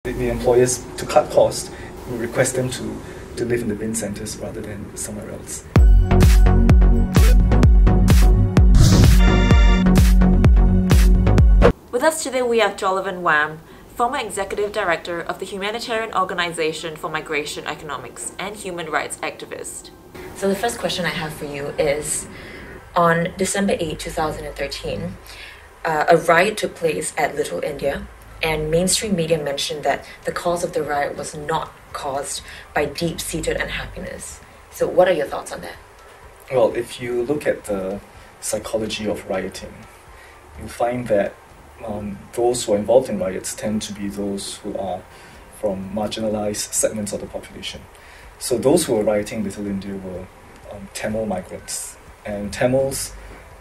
The employers, to cut costs, will request them to live in the bin centres rather than somewhere else. With us today we have Jolovan Wham, former Executive Director of the Humanitarian Organization for Migration Economics and human rights activist. So the first question I have for you is, on December 8, 2013, a riot took place at Little India, and mainstream media mentioned that the cause of the riot was not caused by deep-seated unhappiness. So what are your thoughts on that? Well, if you look at the psychology of rioting, you'll find that those who are involved in riots tend to be those who are from marginalized segments of the population. So those who were rioting in Little India were Tamil migrants. And Tamils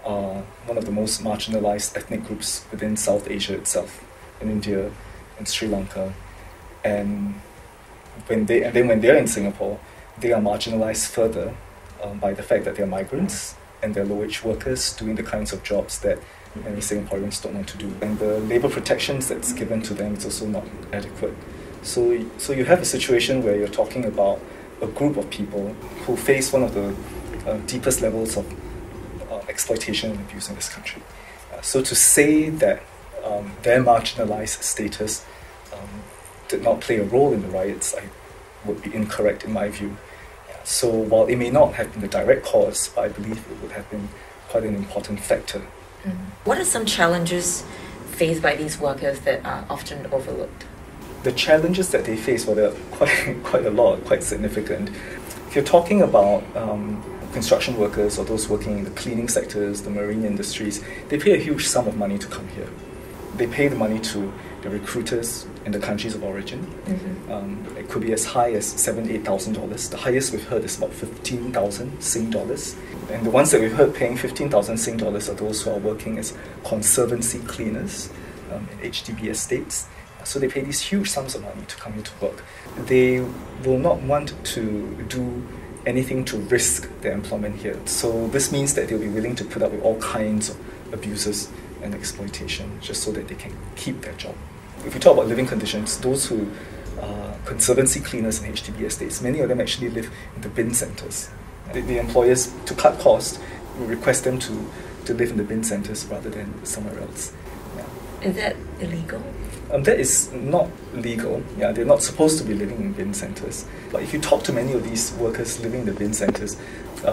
are one of the most marginalized ethnic groups within South Asia itself, in India and Sri Lanka. And when they're in Singapore, they are marginalized further by the fact that they're migrants and they're low-wage workers doing the kinds of jobs that many Singaporeans don't want to do. And the labour protections that's given to them is also not adequate. So you have a situation where you're talking about a group of people who face one of the deepest levels of exploitation and abuse in this country. So to say that their marginalized status did not play a role in the riots would be incorrect in my view. So while it may not have been the direct cause, I believe it would have been quite an important factor. What are some challenges faced by these workers that are often overlooked? The challenges that they face, well, they're quite a lot, quite significant. If you're talking about construction workers or those working in the cleaning sectors, the marine industries, they pay a huge sum of money to come here. They pay the money to the recruiters in the countries of origin. It could be as high as $7,000, $8,000. The highest we've heard is about 15,000 Sing dollars. And the ones that we've heard paying 15,000 Sing dollars are those who are working as conservancy cleaners in HDB estates. So they pay these huge sums of money to come here to work. They will not want to do anything to risk their employment here. So this means that they'll be willing to put up with all kinds of abuses and exploitation just so that they can keep their job. If we talk about living conditions, those who are conservancy cleaners in HDB estates, many of them actually live in the bin centres. The employers, to cut costs, will request them to live in the bin centres rather than somewhere else. Is that illegal? That is not legal. Yeah, they're not supposed to be living in bin centres. But if you talk to many of these workers living in the bin centres,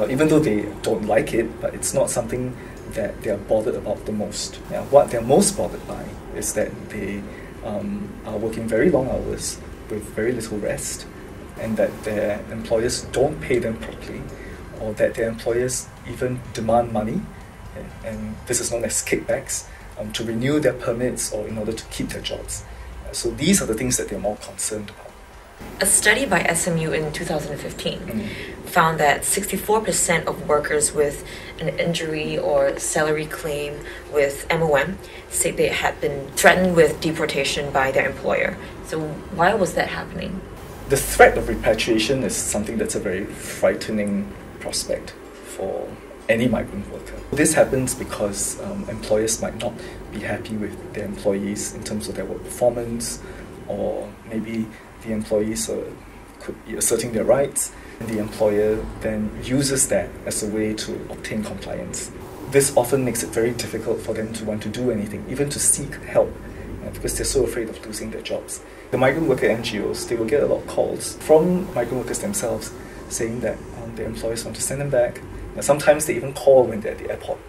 even though they don't like it, but it's not something that they are bothered about the most. Yeah, what they're most bothered by is that they are working very long hours with very little rest, and that their employers don't pay them properly, or that their employers even demand money, and this is known as kickbacks, to renew their permits or in order to keep their jobs. So these are the things that they're more concerned about. A study by SMU in 2015 found that 64% of workers with an injury or salary claim with MOM said they had been threatened with deportation by their employer. So why was that happening? The threat of repatriation is something that's a very frightening prospect for any migrant worker. This happens because employers might not be happy with their employees in terms of their work performance, or maybe the employees could be asserting their rights, and the employer then uses that as a way to obtain compliance. This often makes it very difficult for them to want to do anything, even to seek help, because they're so afraid of losing their jobs. The migrant worker NGOs, they will get a lot of calls from migrant workers themselves saying that their employers want to send them back. Now, sometimes they even call when they're at the airport.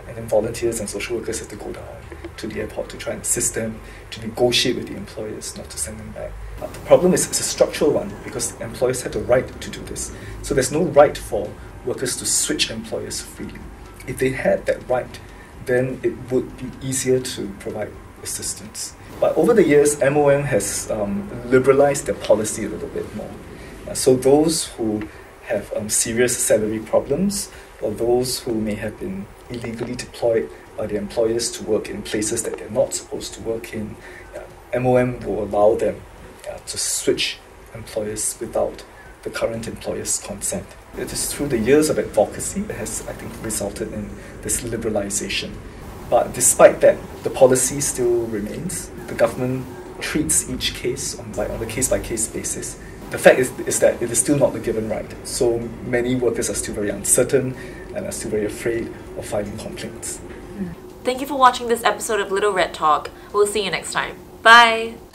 And then volunteers and social workers have to go down to the airport to try and assist them, to negotiate with the employers not to send them back. But the problem is it's a structural one, because employers have the right to do this. So there's no right for workers to switch employers freely. If they had that right, then it would be easier to provide assistance. But over the years, MOM has liberalized their policy a little bit more. So those who have serious salary problems, or those who may have been illegally deployed by their employers to work in places that they're not supposed to work in, MOM will allow them to switch employers without the current employer's consent. It is through the years of advocacy that has, I think, resulted in this liberalization. But despite that, the policy still remains. The government treats each case on a case-by-case basis. The fact is that it is still not a given right. So many workers are still very uncertain and are still very afraid of filing complaints. Thank you for watching this episode of Little Red Talk. We'll see you next time. Bye!